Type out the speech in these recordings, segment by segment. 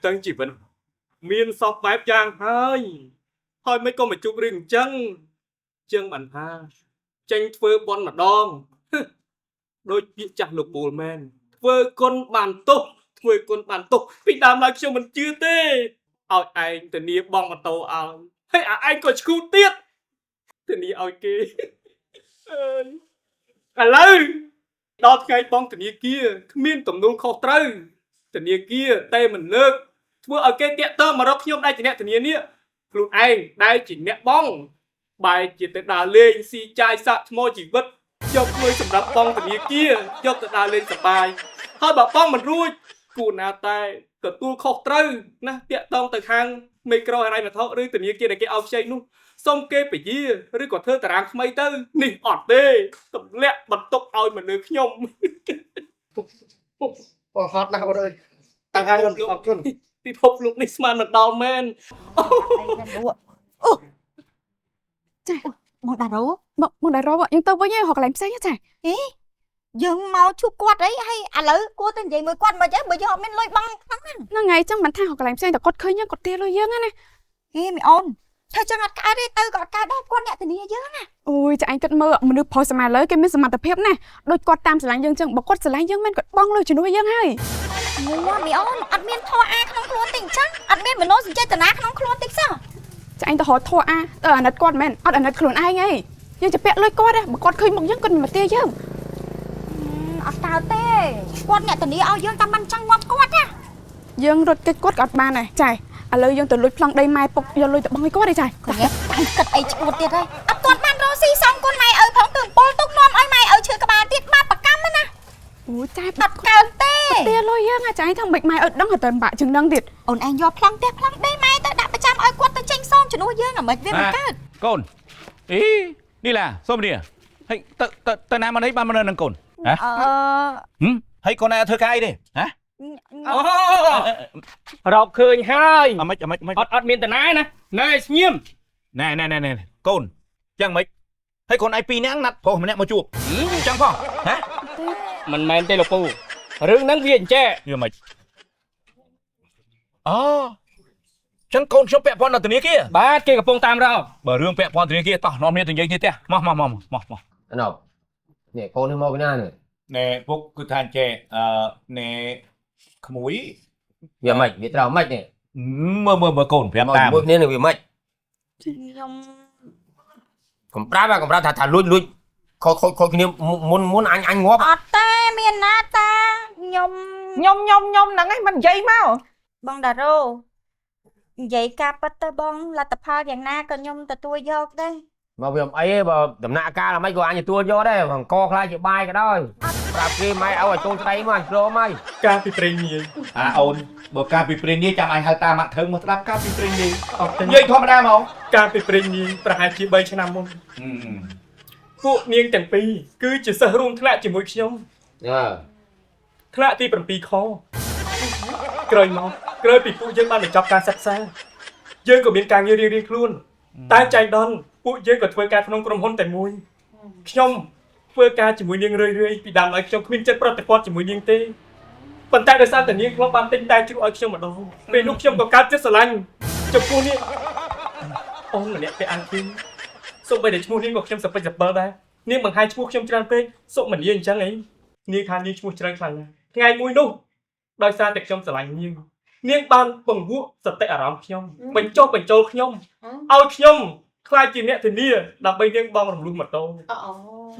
tăng chỉ vẫn miên sọc bẹp chàng hơi thôi mấy con mà chụp rừng chân bản ha tranh phơ bon mà đong đôi bị chặt lục bồ men phơ con bàn tục bị đàm lại cho mình chưa tê anh từ nia bong mà tàu hay anh còn cứu tiết từ nia kê lời đọt ngay bong từ nia kia miên tổng nôn khó trâu từ nia kia tay mình lơ vừa ở cái tiệm tơ mà nó nhôm đây chỉ nè từ nia luôn anh đây chỉ nè bong bài chỉ tới đà lên si chai sạ môi chỉ vứt cho người sầm đập bong từ nia kia cho tới đà lên sập bài thôi bảo bong mình ruồi cụ nào tay cỡ tua khó trâu nè tiệm tông từ hàng micro này mà thôi rồi từ nia kia để cái ao chơi luôn xong kê phải gì rồi còn thơ tàng mấy tư nỉ ọt tê tập lẹ bật tốc ao mà được nhom hot nào rồi tăng hai conพี่พบลูกนิสมันมันดอมแมน Trời, bọn đại rô bọn nhưng tôi với nhau hoặc làm sao nhá trời. Ý, dừng mau chụp quạt ấy hay lỡ cô tên gì mới quạt mà chứ bây giờ mình lôi băng Nó ngày trong bản thang hoặc làm saoแต่กดเคยยังกดเตี้ยเลยยังนะ Ý mày ôn, thôi cho ngặt cả đi tư gọi cả đó quạt nhẹ từ nia dữ nè. Ôi trời anh cất mơ mình được phò mà lấy cái miếng sầm mặt tập phép nè. Đôi quạt tam sải dương chừng, bọc quạt sải dương men quạt bongเลยchỉ nuôi dương hay. Mua mày ôn, ăn miên thua ai không luôn tình chắc, ăn miên mình nói gì chơi từ nát không luôn tình sao? Trời anh tao hỏi thua anh nát quạt men, anh nát khuôn ai ngay. Nhưng chỉ bẹt lôi quạt á, bọc quạt khơi một dương con mà ตี้dương. Tao tê, quạt nhẹ từ nia ao dương tam bắn trăng quạt quạt á. Dương rồi cái quạt gọt ba này, trời. Lời dương từ lối plong đây mai bọc giờ lối từ bong cái quạt đây trời. Còn nhé, anh cất ấy chụp tiệt đây. Quạt ban rô xi xong con mày ở phóng từ pol túc non ơi mày ở chưa các bà tiệt ba bạc cam á. Ôi trời, bật cao tê. Tia lôi dương trời thằng bịch mày ở đóng ở tầm bạ chừng đăng tiệt. Ôn anh do plong đây mày tao đã phải chăm ơi quạt tao tranh xong cho nuôi dương ở mệt viên mà cất. Cồn, ý, đi là, xôm đi à? Hay, tao nam mà thấy ba mươi lần cồn, hả? Hay con này thưa cái đi, hả? รอบคืนให้ ไม่ อดมีแต่นายนะนายเงียบ nè cồn, chẳng mấy, hay con ai pi nè nặt, phô mình nè mà chuột, chẳng phong, hả? มันแมนเตลปูเรื่องนั้นเวียนแจ้ như mày, chẳng cồn sao bẹ pon ở từ kia, บ้าเกี่ยวกับปงตามเรา bờ rương bẹ pon từ kia tao, nó miết từ dưới kia, mò, anh học nè con thêm mau cái này nè, bốc cứ than chè, nè, muối, việc mạch việc tao mạch này mơ cồn bẹ tam, bước nên là việc mạch còn ra thả lui khôi cái muốn anh ngó tê miền na ta nhom nắng ấy mình dây mau bong đà rô vậy cà tơ bong là tập hai dạng na còn nhom tập tua vô đây mà việc ấy mà tầm nạ ca là mấy cô anh nhà tua vô đây thằng co khai chịu bay cái đó đạp kia mày ở trôn tay mà rô mày ការពីព្រេងញី អូនបើការពីព្រេងនេះចាំឲ្យហៅតាមកធ្វើមកស្ដាប់ការពីព្រេងនេះអត់និយាយធម្មតាមក ការពីព្រេងញីប្រហែលជា3ឆ្នាំមុនពួកនាងទាំងពីរគឺជាសិស្សរួមថ្នាក់ជាមួយខ្ញុំថ្នាក់ទី7ខក្រោយមកក្រោយពីពួកយើងបានបញ្ចប់ការសិក្សាយើងក៏មានការងាររៀងៗខ្លួនតែចៃដន្យពួកយើងក៏ធ្វើការក្នុងក្រុមហ៊ុនតែមួយខ្ញុំធ្វើការជាមួយនាងរឿយៗពីដើមឲ្យខ្ញុំគ្មានចិត្តប្រតិបត្តិជាមួយនាងទេប៉ុន្តែដោយសារតែនាងខ្ញុំបានទិញតែជ្រូកឲ្យខ្ញុំម្ដងពេលនោះខ្ញុំក៏កើតចិត្តស្រឡាញ់ចំពោះនាងអូនម្នាក់ពេលអានឃើញសូម្បីតែឈ្មោះនាងក៏ខ្ញុំសប្តិសិលដែរនាងបង្ហាញឈ្មោះខ្ញុំច្រើនពេកសុំមិននិយាយអញ្ចឹងអីនាងថានាងឈ្មោះច្រើនខ្លាំងណាស់ថ្ងៃមួយនោះដោយសារតែខ្ញុំស្រឡាញ់នាងបានបង្វក់សតិអារម្មណ៍ខ្ញុំបញ្ចុះបញ្ចូលខ្ញុំឲ្យខ្ញុំខ្លាចជាអ្នកធានាដើម្បីនាងបងរំលឹកម៉ូតូ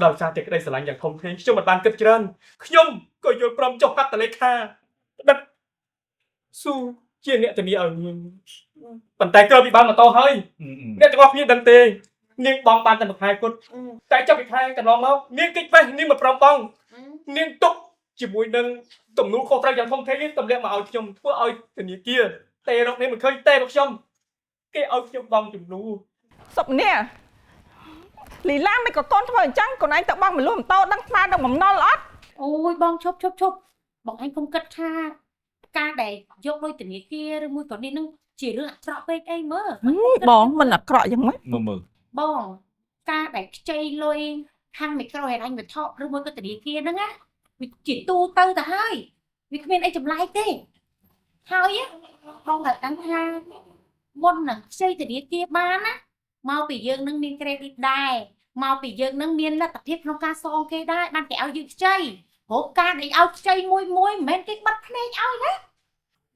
ដោយសារតែក្តីស្រឡាញ់យ៉ាងធំធេងខ្ញុំមិនបានគិតច្រើនខ្ញុំក៏យល់ព្រមចុះហត្ថលេខាដឹកស៊ូជាអ្នកធានាឲ្យនាងប៉ុន្តែក្រោយពីបានម៉ូតូហើយអ្នកទាំងអស់គ្នាដឹងទេនាងបងបានតែមួយខែគត់តែចុះពីខែកន្លងមកនាងគេចវេះនាងមិនព្រមបងនាងទុកជាមួយនឹងទំនួលខុសត្រូវយ៉ាងធំធេងទម្លាក់មកឲ្យខ្ញុំធ្វើឲ្យធនាគារតែរកនេះមិនឃើញទេរបស់ខ្ញុំគេឲ្យខ្ញុំបងជំនួស Sụp nè Lý Lam mày có con thôi chăng còn anh tự băng mà luôn tao đăng pha đồng mầm non lót ôi bong chốc bọn anh không cất tha ca để dốc đôi tình kia rồi mui còn đi nâng chỉ rửa trọ bên đây mơ bong mình là cọ giống mấy mơ bong ca để chơi lôi hang mày coi anh phải thọ rồi mui có tình kia nữa á chỉ tu tơ ta hai vì bên anh chụp like thế hai á បងតែដឹងថាមុននឹងខ្ចីធនាគារបានណាមកពីយើងនឹងមាន credit ដែរមកពីយើងនឹងមានលទ្ធភាពក្នុងការសងគេដែរបានគេឲ្យយើងខ្ចីព្រោះការដែលឲ្យខ្ចីមួយមិនមែនគេបាត់ភ្នែកឲ្យណា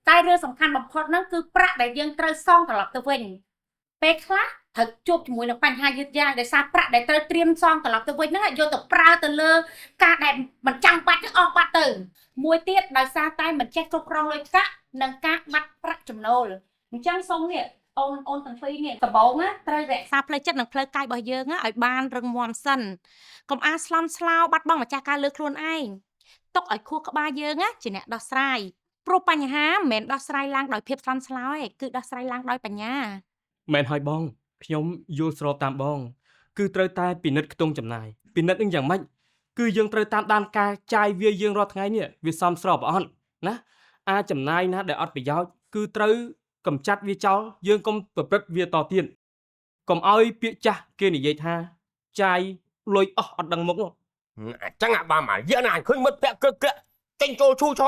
តែរឿងសំខាន់បំផុតហ្នឹងគឺប្រាក់ដែលយើងត្រូវសងត្រឡប់ទៅវិញពេលខ្លះត្រូវជួបជាមួយនឹងបញ្ហាយឺតយ៉ាវដោយសារប្រាក់ដែលត្រូវត្រៀមសងត្រឡប់ទៅវិញហ្នឹងយកទៅប្រើទៅលើការដែលមិនចាំបាច់អស់បាត់ទៅមួយទៀតដោយសារតែមិនចេះគ្រប់គ្រងលុយកាក់និងការបាត់ប្រាក់ចំណូលអញ្ចឹងសូមនេះអូនទាំងពីរនេះដំបូងណាត្រូវរក្សាផ្លូវចិត្តនិងផ្លូវកាយរបស់យើងឲ្យបានរឹងមាំសិនកុំអាស្លន់ស្លោបាត់បង់ម្ចាស់ការលើខ្លួនឯងទុកឲ្យខួរក្បាលយើងជាអ្នកដោះស្រាយព្រោះបញ្ហាមិនមែនដោះស្រាយឡើងដោយភាពស្លន់ស្លោទេគឺដោះស្រាយឡើងដោយបញ្ញា មែនហើយបងខ្ញុំយល់ស្របតាមបងគឺត្រូវតែពិនិត្យខ្ទង់ចំណាយពិនិត្យនឹងយ៉ាងម៉េចគឺយើងត្រូវតាមដានការចាយវាយើងរាល់ថ្ងៃនេះវាសមស្របអត់ណាអាចចំណាយណាដែលអត់ប្រយោជន៍គឺត្រូវកម្ចាត់វាចោលយើងកុំប្រព្រឹត្តវាតទៀតកុំឲ្យពាក្យចាស់គេនិយាយថាចាយលុយអស់អត់ដឹងមុខនោះ អញ្ចឹងអាបានមកយើងណាឃើញមិត្តភក្តិក្រឹកចេញចូលឈូឆោ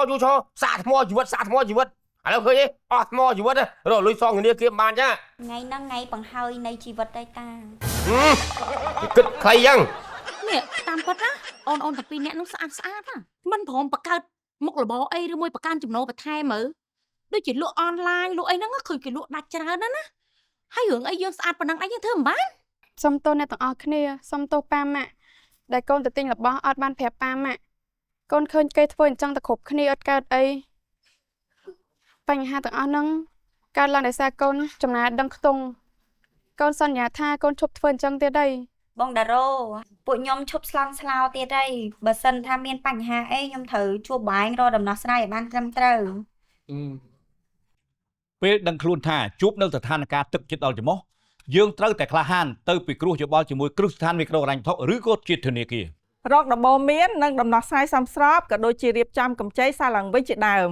សាកថ្មជីវិតឥឡូវឃើញទេអស់ថ្មជីវិតរកលុយសងធនាគារបានចា ថ្ងៃហ្នឹងថ្ងៃបង្ហើយនៃជីវិតដែរតា គិតខ្លីយ៉ាង នេះតាមពិតណាអូនទាំងពីរអ្នកនោះស្អាតណាមិនព្រមបង្កើតមុខរបរអីឬមួយបង្កើនចំណូលបន្ថែមមើលដូចជាលក់អនឡាញលក់អីហ្នឹងឃើញគេលក់ដាច់ច្រើនណាហើយរឿងអីយើងស្អាតប៉ុណ្ណឹងឯងយើងធ្វើមិនបាន សុំទោសអ្នកទាំងអស់គ្នាសុំទោសប៉ាម៉ាក់ដែលកូនទៅទិញរបស់អត់បានប្រាប់ប៉ាម៉ាក់កូនឃើញគេធ្វើអញ្ចឹងតែគ្រប់គ្នាអត់កើតអីបញ្ហាទាំងអស់ហ្នឹងកើតឡើងដោយសារកូនចំណាយដឹងខ្ទង់កូនសន្យាថាកូនឈប់ធ្វើអញ្ចឹងទៀតទេ បងតារ៉ូពួកខ្ញុំឈប់ស្លន់ស្លោទៀតហើយបើសិនថាមានបញ្ហាអីខ្ញុំត្រូវជួបបងរកដំណោះស្រាយឲ្យបានត្រឹមត្រូវ ពេលដឹងខ្លួនថាជួបនៅស្ថានភាពទឹកចិត្តដល់ច្រមុះយើងត្រូវតែក្លាហានទៅពិគ្រោះយោបល់ជាមួយគ្រឹះស្ថានមីក្រូហិរញ្ញវត្ថុឬក៏ជាធនាគារ រកដំបូន្មាននិងដំណោះស្រាយសមស្របក៏ដូចជារៀបចំកម្ចីសារឡើងវិញជាដើម